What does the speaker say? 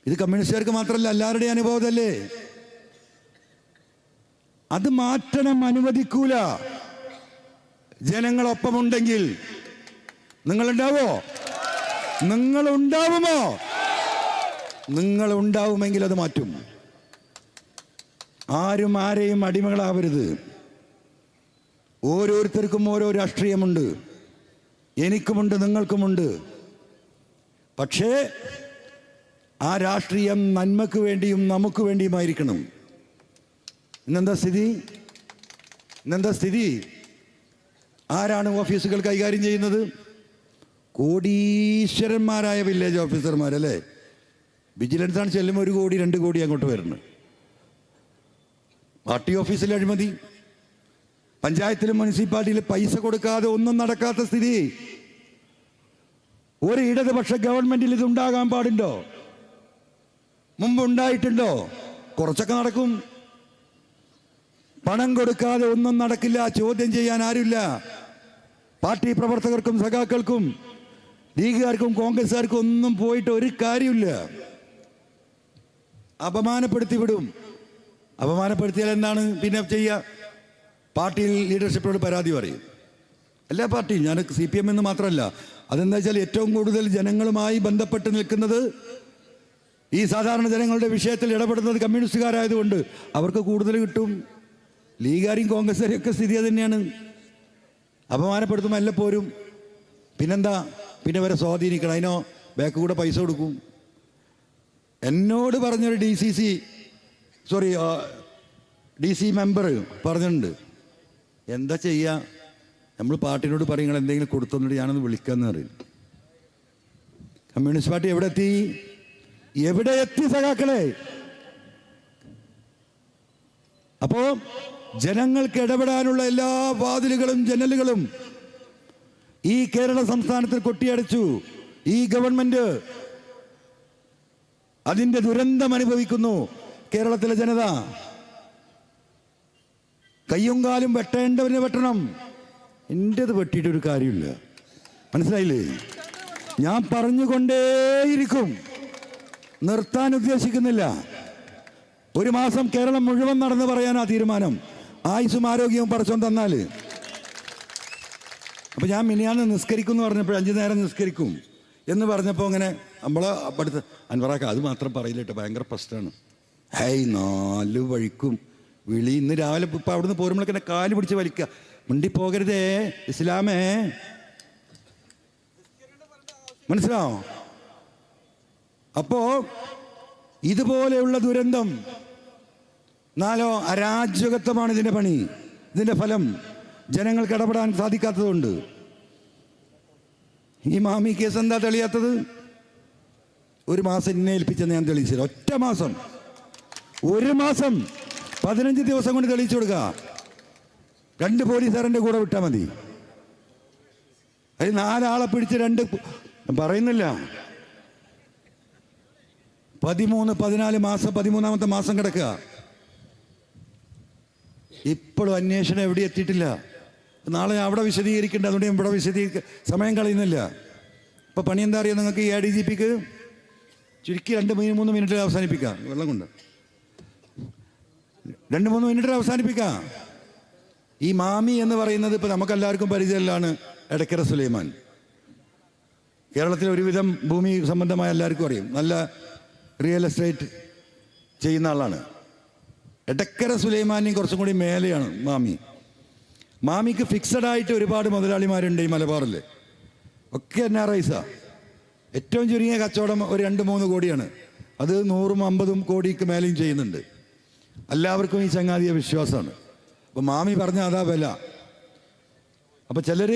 ഇത് കമ്മ്യൂണിസ്റ്റുകാർക്ക് മാത്രമല്ല, എല്ലാവരുടെയും അനുഭവമല്ലേ. അത് മാറ്റണം, അനുവദിക്കൂല. ജനങ്ങളൊപ്പമുണ്ടെങ്കിൽ. നിങ്ങളുണ്ടാവോ? നിങ്ങളുണ്ടാവുമോ? നിങ്ങളുണ്ടാവുമെങ്കിൽ അത് മാറ്റും. ആരും ആരെയും അടിമകളാവരുത്. ഓരോരുത്തർക്കും ഓരോ രാഷ്ട്രീയമുണ്ട്. എനിക്കുമുണ്ട്, നിങ്ങൾക്കുമുണ്ട്. പക്ഷേ ആ രാഷ്ട്രീയം നന്മക്ക് വേണ്ടിയും നമുക്ക് വേണ്ടിയുമായിരിക്കണം. ഇന്നെന്താ സ്ഥിതി? ആരാണ് ഓഫീസുകൾ കൈകാര്യം ചെയ്യുന്നത്? കോടീശ്വരന്മാരായ വില്ലേജ് ഓഫീസർമാരല്ലേ. വിജിലൻസാണ് ചെല്ലുമ്പോൾ 1 കോടി 2 കോടി അങ്ങോട്ട് വരുന്നത്. പാർട്ടി ഓഫീസിൽ അഴിമതി, പഞ്ചായത്തിലും മുനിസിപ്പാലിറ്റിയിലും പൈസ കൊടുക്കാതെ ഒന്നും നടക്കാത്ത സ്ഥിതി. ഒരു ഇടതുപക്ഷ ഗവൺമെന്റിൽ ഇതുണ്ടാകാൻ പാടുണ്ടോ? മുമ്പ് ഉണ്ടായിട്ടുണ്ടോ? കുറച്ചൊക്കെ നടക്കും. പണം കൊടുക്കാതെ ഒന്നും നടക്കില്ല. ചോദ്യം ചെയ്യാൻ ആരുമില്ല. പാർട്ടി പ്രവർത്തകർക്കും സഖാക്കൾക്കും ലീഗുകാർക്കും കോൺഗ്രസ്സുകാർക്കും ഒന്നും പോയിട്ട് ഒരു കാര്യമില്ല. അപമാനപ്പെടുത്തി വിടും. അപമാനപ്പെടുത്തിയാൽ എന്താണ് പിന്നെ ചെയ്യുക? പാർട്ടിയിൽ ലീഡർഷിപ്പിനോട് പരാതി പറയും. എല്ലാ പാർട്ടിയും, ഞാൻ CPM എന്ന് മാത്രമല്ല. അതെന്താ വെച്ചാൽ ഏറ്റവും കൂടുതൽ ജനങ്ങളുമായി ബന്ധപ്പെട്ട് നിൽക്കുന്നത്, ഈ സാധാരണ ജനങ്ങളുടെ വിഷയത്തിൽ ഇടപെടുന്നത് കമ്മ്യൂണിസ്റ്റുകാരായതുകൊണ്ട് അവർക്ക് കൂടുതൽ കിട്ടും. ലീഗുകാരെയും കോൺഗ്രസ്സുകാരെയും ഒക്കെ സ്ഥിതി തന്നെയാണ്. അപമാനപ്പെടുത്തുമ്പോൾ എല്ലാം പോരും. പിന്നെന്താ? പിന്നെ വരെ സ്വാധീനിക്കണം. അതിനോ ബാക്ക് കൂടെ പൈസ കൊടുക്കും. എന്നോട് പറഞ്ഞൊരു DC മെമ്പർ പറഞ്ഞിട്ടുണ്ട്, എന്താ ചെയ്യുക, നമ്മൾ പാർട്ടിനോട് പറയും നിങ്ങൾ എന്തെങ്കിലും കൊടുത്തോന്നിട്ട് ഞാനൊന്ന് വിളിക്കാമെന്ന് പറയും. കമ്മ്യൂണിസ്റ്റ് പാർട്ടി എവിടെ എത്തി സഖാക്കളെ? അപ്പോ ജനങ്ങൾക്ക് ഇടപെടാനുള്ള എല്ലാ വാതിലുകളും ജനലുകളും ഈ കേരള സംസ്ഥാനത്തിൽ കൊട്ടിയടച്ചു. ഈ ഗവൺമെന്റ് അതിന്റെ ദുരന്തം അനുഭവിക്കുന്നു. കേരളത്തിലെ ജനത കയ്യും കാലും വെട്ടേണ്ടവനെ വെട്ടണം. എൻ്റെത് വെട്ടിയിട്ടൊരു കാര്യമില്ല. മനസ്സിലായില്ലേ? ഞാൻ പറഞ്ഞുകൊണ്ടേയിരിക്കും, നിർത്താൻ ഉദ്ദേശിക്കുന്നില്ല. 1 മാസം കേരളം മുഴുവൻ നടന്ന് പറയാനാ തീരുമാനം. ആയുസ്സും ആരോഗ്യവും പടച്ചോൻ തന്നാൽ. അപ്പം ഞാൻ മിനിയാന്ന് നിസ്കരിക്കും എന്ന് പറഞ്ഞപ്പോൾ 5 നേരം നിസ്കരിക്കും എന്ന് പറഞ്ഞപ്പോൾ അങ്ങനെ നമ്മളെ അടുത്ത് അൻവറാക്ക അത് മാത്രം പറയില്ല കേട്ടോ, ഭയങ്കര പ്രശ്നമാണ്. 4 വഴിക്കും വിളി. ഇന്ന് രാവിലെ ഇപ്പം അവിടുന്ന് പോരുമ്പോഴൊക്കെ എന്നെ കാല് പിടിച്ച് വലിക്കുക. മിണ്ടിപ്പോകരുതേ ഇസ്ലാമേ. മനസ്സിലാവോ? അപ്പോ ഇതുപോലെയുള്ള ദുരന്തം, അരാജകത്വമാണ് ഇതിൻ്റെ പണി. ഇതിൻ്റെ ഫലം ജനങ്ങൾക്ക് ഇടപെടാൻ സാധിക്കാത്തതുകൊണ്ട്. ഈ മാമി കേസ് എന്താ തെളിയാത്തത്? 1 മാസം ഇന്നെ ഏൽപ്പിച്ചെന്ന് ഞാൻ തെളിയിച്ചത്. ഒറ്റ മാസം, 1 മാസം 15 ദിവസം കൊണ്ട് തെളിയിച്ചു കൊടുക്കുക. 2 പോലീസുകാരൻ്റെ കൂടെ വിട്ടാൽ മതി. അത് 4 ആളെ പിടിച്ച് 2 പറയുന്നില്ല, 13, 14 മാസം, 13ാമത്തെ മാസം കിടക്കുക. ഇപ്പോഴും അന്വേഷണം എവിടെ എത്തിയിട്ടില്ല. നാളെ അവിടെ വിശദീകരിക്കേണ്ട, അതുകൊണ്ട് ഇവിടെ സമയം കളയുന്നില്ല. ഇപ്പൊ പണി എന്താ അറിയാം നിങ്ങൾക്ക്? ഈ ADGPക്ക് ചുരുക്കി 2-3 മിനിറ്റിൽ അവസാനിപ്പിക്കാം. വെള്ളം കൊണ്ട് 2-3 മിനിറ്റിൽ അവസാനിപ്പിക്കാം. ഈ മാമി എന്ന് പറയുന്നത് ഇപ്പൊ നമുക്കെല്ലാവർക്കും പരിചയമാണ്. എടക്കര സുലൈമാൻ കേരളത്തിലെ ഒരുവിധം ഭൂമി സംബന്ധമായ എല്ലാവർക്കും അറിയും. നല്ല റിയൽ എസ്റ്റേറ്റ് ചെയ്യുന്ന ആളാണ്. എടക്കര സുലൈമാനെയും കുറച്ചും കൂടി മേലെയാണ് മാമിക്ക് ഫിക്സഡ് ആയിട്ട് ഒരുപാട് മുതലാളിമാരുണ്ട് ഈ മലബാറിൽ. ഒക്കെ NRIസാ. ഏറ്റവും ചുരുങ്ങിയ കച്ചവടം ഒരു 2-3 കോടിയാണ്. അത് 100-50 കോടിക്ക് മേലെയും ചെയ്യുന്നുണ്ട്. എല്ലാവർക്കും ഈ ചങ്ങാതിയെ വിശ്വാസമാണ്. അപ്പോൾ മാമി പറഞ്ഞ അതാ വില. അപ്പോൾ ചിലർ